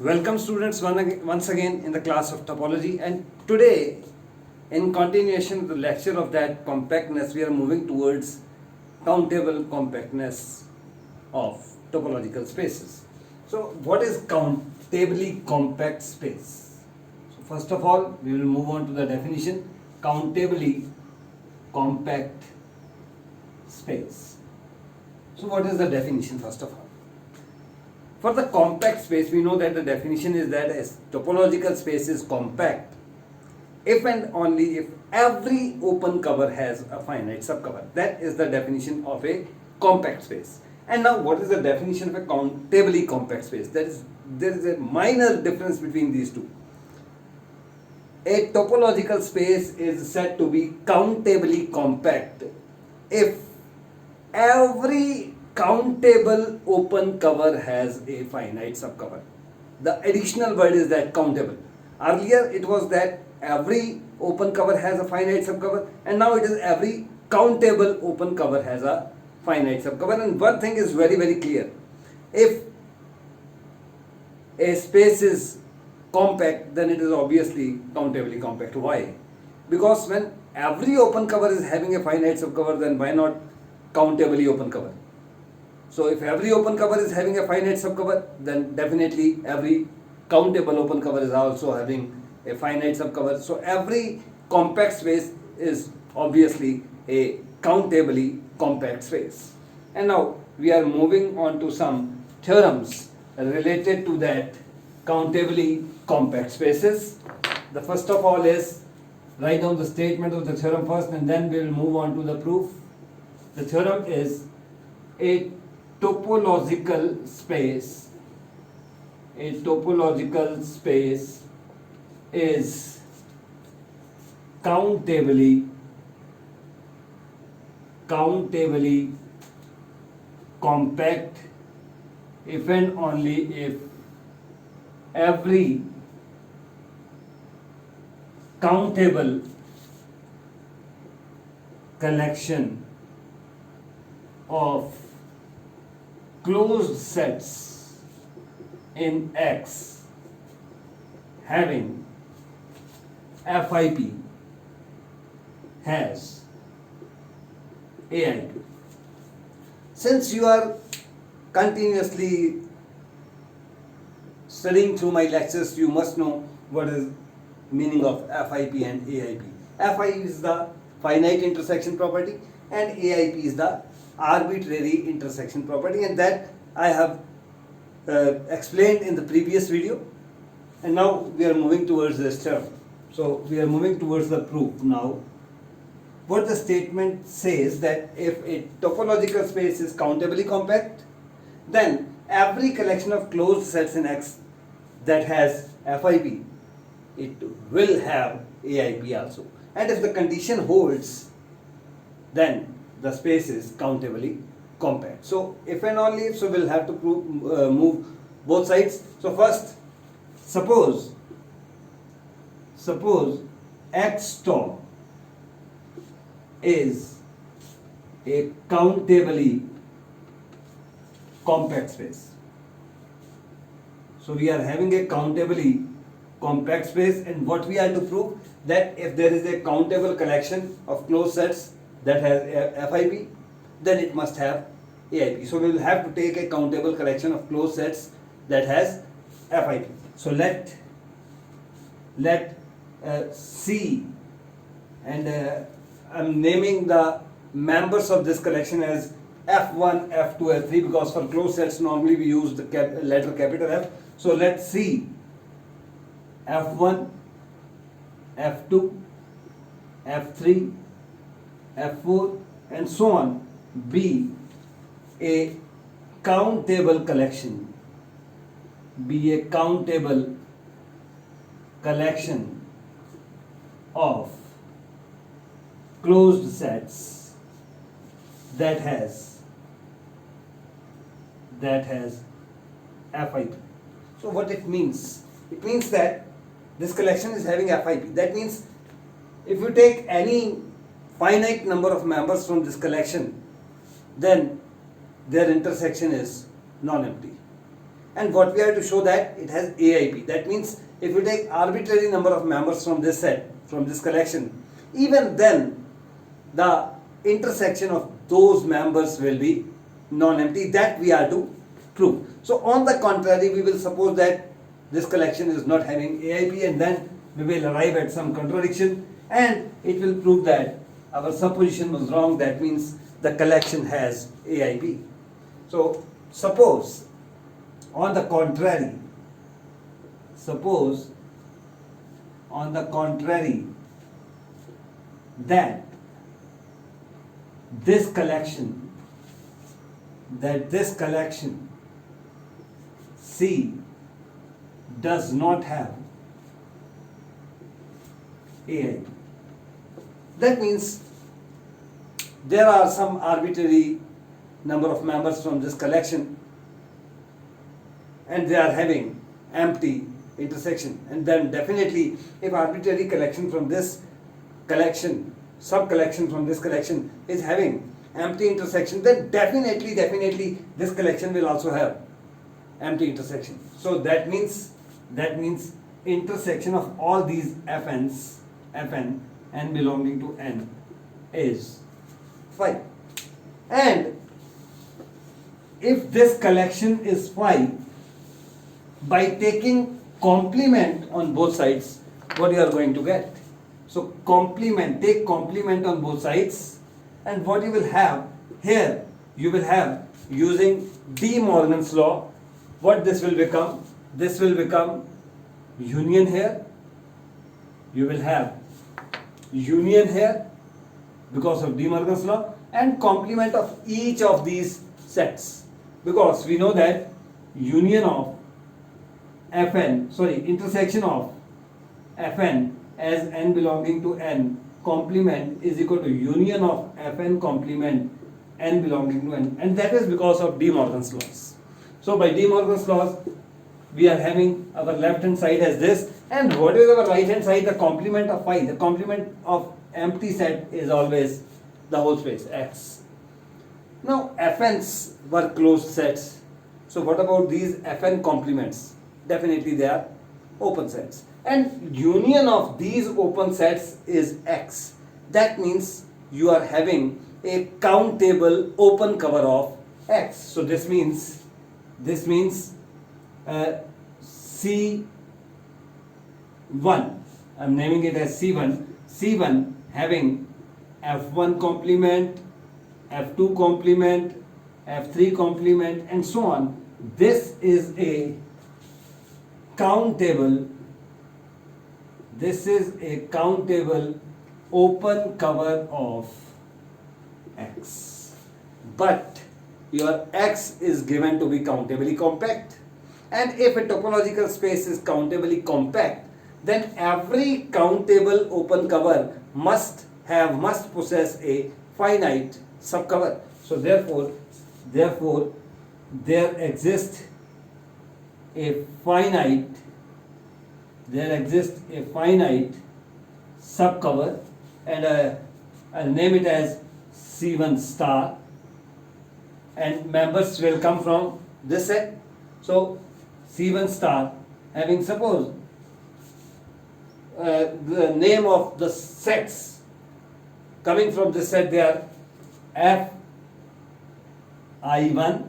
Welcome students once again in the class of topology, and today in continuation of the lecture of that compactness we are moving towards countable compactness of topological spaces. So what is countably compact space? So first of all we will move on to the definition. Countably compact space. So what is the definition first of all? For the compact space, we know that the definition is that a topological space is compact if and only if every open cover has a finite subcover. That is the definition of a compact space. And now what is the definition of a countably compact space? There is a minor difference between these two. A topological space is said to be countably compact if every countable open cover has a finite subcover. The additional word is that countable. Earlier it was that every open cover has a finite subcover, and now it is every countable open cover has a finite subcover. And one thing is very clear: if a space is compact, then it is obviously countably compact. Why? Because when every open cover is having a finite subcover, then why not countably open cover? So if every open cover is having a finite subcover, then definitely every countable open cover is also having a finite subcover. So every compact space is obviously a countably compact space. And now we are moving on to some theorems related to that countably compact spaces. The first of all is, write down the statement of the theorem first, and then we will move on to the proof. The theorem is a topological space is countably compact if and only if every countable collection of closed sets in X having FIP has AIP. Since you are continuously studying through my lectures, you must know what is meaning of FIP and AIP. FIP is the finite intersection property and AIP is the arbitrary intersection property, and that I have explained in the previous video. And now we are moving towards this term. So we are moving towards the proof now. What the statement says, that if a topological space is countably compact, then every collection of closed sets in X that has FIP, it will have AIP also. And if the condition holds, then the space is countably compact. So if and only if, so we'll have to move both sides. So first, suppose X top is a countably compact space. So we are having a countably compact space, and what we are to prove, that if there is a countable collection of closed sets that has FIP, then it must have AIP. So we will have to take a countable collection of closed sets that has FIP. So let C, and I'm naming the members of this collection as F1, F2, F3, because for closed sets normally we use the letter capital F. So let C, F1, F2, F3, F4 and so on be a countable collection, of closed sets that has FIP. So what it means? It means that this collection is having FIP. That means if you take any finite number of members from this collection, then their intersection is non-empty. and what we have to show that it has AIP. That means if you take arbitrary number of members from this set, from this collection, even then the intersection of those members will be non-empty. That we are to prove. So on the contrary, we will suppose that this collection is not having AIP, and then we will arrive at some contradiction, and it will prove that our supposition was wrong. That means the collection has AIP. So suppose on the contrary, that this collection C does not have AIP. That means there are some arbitrary number of members from this collection and they are having empty intersection, and then definitely if arbitrary collection from this collection, sub-collection from this collection is having empty intersection, then definitely this collection will also have empty intersection. So that means intersection of all these Fn n belonging to n is 5. And if this collection is 5, by taking complement on both sides, what you are going to get? So take complement on both sides, and what you will have here, you will have, using De Morgan's law, what this will become? This will become union here. You will have union here because of De Morgan's law, and complement of each of these sets, because we know that union of intersection of Fn as n belonging to n complement is equal to union of Fn complement n belonging to n, and that is because of De Morgan's laws. So by De Morgan's laws, we are having our left hand side as this, and what is our right hand side? The complement of phi. The complement of empty set is always the whole space X. Now Fn's were closed sets. So what about these Fn complements? Definitely they are open sets, and union of these open sets is X. That means you are having a countable open cover of X. So this means C1, I'm naming it as C1 having F1 complement, F2 complement, F3 complement, and so on. This is a countable open cover of X. But your X is given to be countably compact. And if a topological space is countably compact, then every countable open cover must possess a finite subcover. So therefore there exists a finite subcover, and I'll name it as C1 star, and members will come from this set. So C1 star having, suppose the name of the sets coming from this set, they are Fi1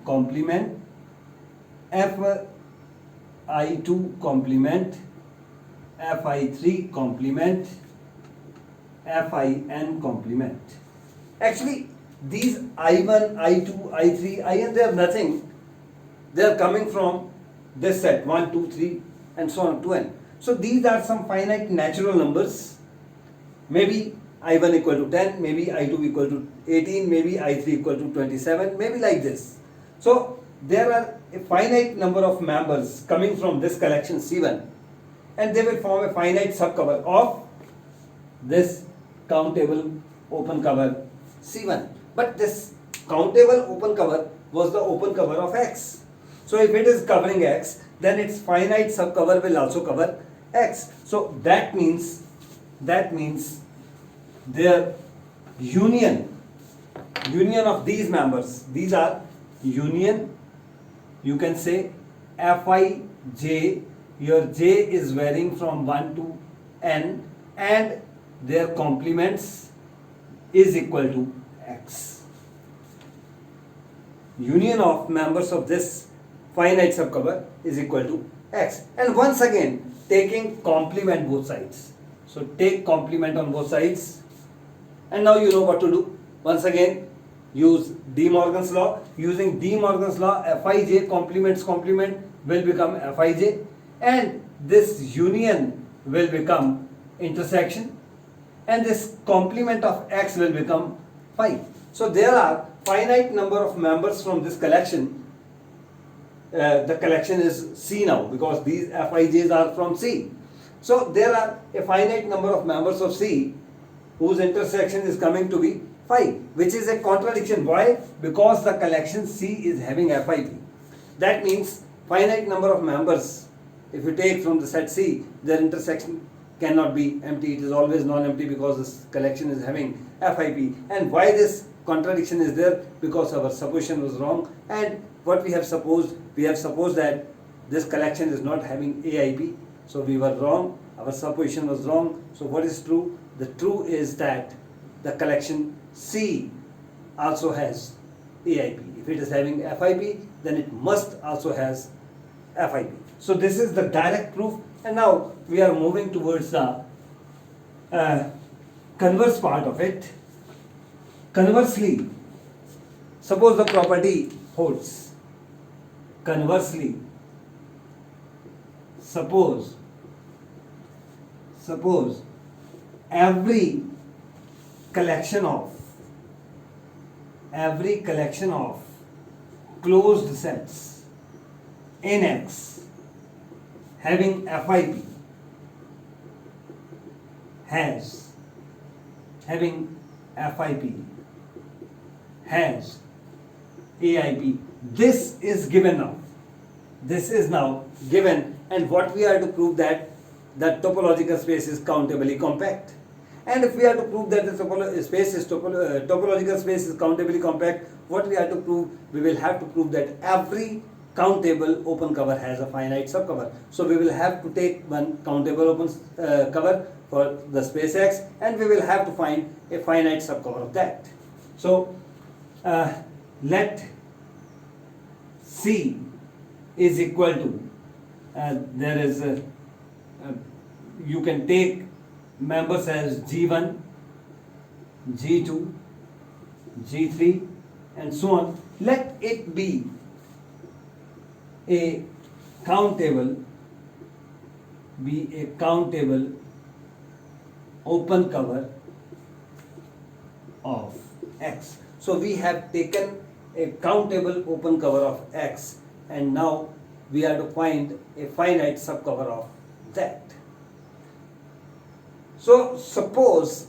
complement, Fi2 complement, Fi3 complement, Fin complement. Actually, these I1, I2, I3, In, they are nothing. They are coming from this set 1, 2, 3, and so on to n. So these are some finite natural numbers. Maybe I1 equal to 10, maybe I2 equal to 18, maybe I3 equal to 27, maybe like this. So there are a finite number of members coming from this collection C1, and they will form a finite subcover of this countable open cover C1. But this countable open cover was the open cover of X. So if it is covering X, then its finite subcover will also cover X. So that means their union of these members, these are union, you can say Fij, your j is varying from 1 to n, and their complements is equal to x. Union of members of this finite subcover is equal to x. And once again, taking complement both sides. So take complement on both sides, and now you know what to do. Once again, use De Morgan's law. Using De Morgan's law, Fij complements complement will become Fij, and this union will become intersection, and this complement of x will become phi. So there are finite number of members from this collection. The collection is C now because these Fij's are from C. So there are a finite number of members of C whose intersection is coming to be phi, which is a contradiction. Why? Because the collection C is having Fij. That means finite number of members, if you take from the set C, their intersection cannot be empty. It is always non-empty because this collection is having FIP. And why this contradiction is there? Because our supposition was wrong. And what we have supposed that this collection is not having AIP. So we were wrong. Our supposition was wrong. So what is true? The true is that the collection C also has AIP. If it is having FIP, then it must also has FIP. So this is the direct proof, and now we are moving towards the converse part of it. Conversely, suppose the property holds. Conversely, suppose every collection of closed sets in X having FIP has AIP. This is given now. This is now given, and what we are to prove that the topological space is countably compact. And if we are to prove that the topological space is countably compact, what we are to prove? We will have to prove that every countable open cover has a finite subcover. So we will have to take one countable open cover for the space X, and we will have to find a finite subcover of that. So let C is equal to, there is you can take members as G1, G2, G3 and so on. Let it be a countable open cover of X. So we have taken a countable open cover of X, and now we are to find a finite subcover of that. So suppose,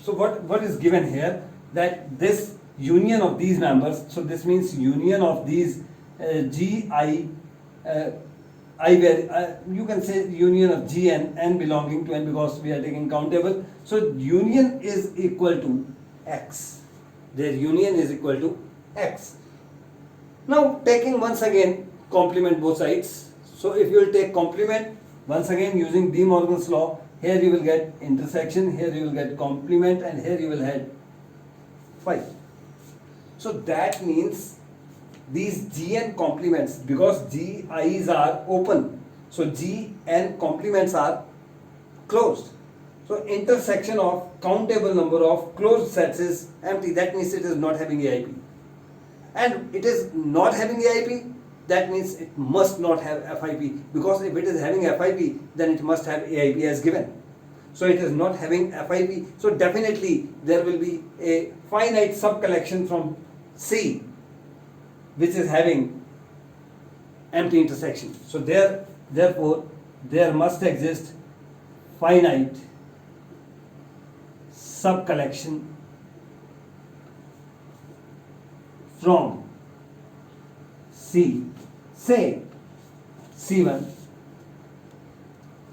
what is given here, that this union of these members, so this means union of these you can say union of G and N belonging to N, because we are taking countable. So union is equal to X. Their union is equal to X. Now taking once again complement both sides. So if you will take complement, once again using De Morgan's law, here you will get intersection, here you will get complement, and here you will have phi. So that means these Gn complements, because Gi's are open, so Gn complements are closed. So intersection of countable number of closed sets is empty. That means it is not having AIP. And it is not having AIP, that means it must not have FIP, because if it is having FIP, then it must have AIP as given. So it is not having FIP, so definitely there will be a finite subcollection from C which is having empty intersection. So therefore there must exist finite subcollection from C, say C1,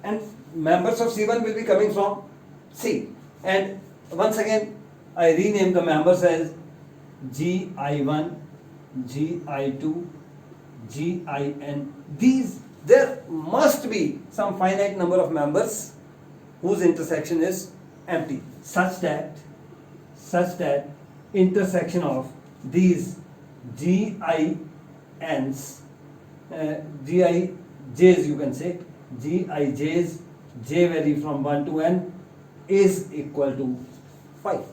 and members of C1 will be coming from C. And once again I rename the members as Gi1, Gi2, Gin. There must be some finite number of members whose intersection is empty, such that intersection of these Gins, Gijs, you can say, Gijs, j vary from 1 to n, is equal to 5.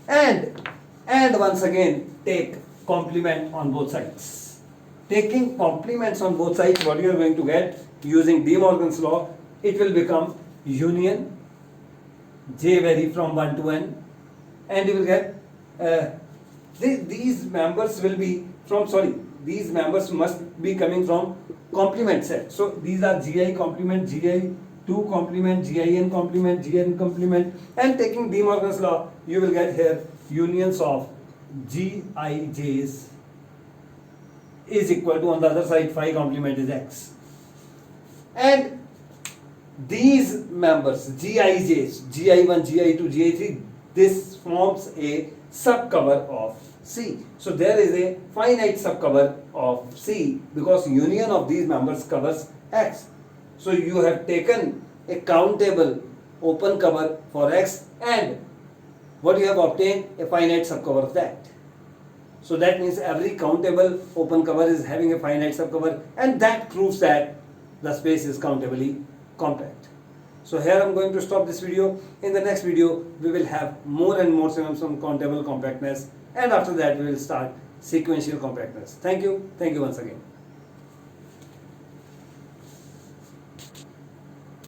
And once again take complement on both sides. Taking complements on both sides, what you are going to get using De Morgan's law, it will become union, j vary from 1 to n, and you will get these members will be from, these members must be coming from complement set. So these are Gi complement, Gi2 complement, Gin complement, Gn complement, and taking De Morgan's law, you will get here unions of Gijs is equal to, on the other side, phi complement is x. And these members, Gijs, Gi1, Gi2, Gi3, this forms a subcover of C. So there is a finite subcover of C because union of these members covers X. So you have taken a countable open cover for X, and what you have obtained, a finite subcover of that. So that means every countable open cover is having a finite subcover, and that proves that the space is countably compact. So here I am going to stop this video. In the next video we will have more and more theorems on countable compactness, and after that we will start sequential compactness. Thank you once again.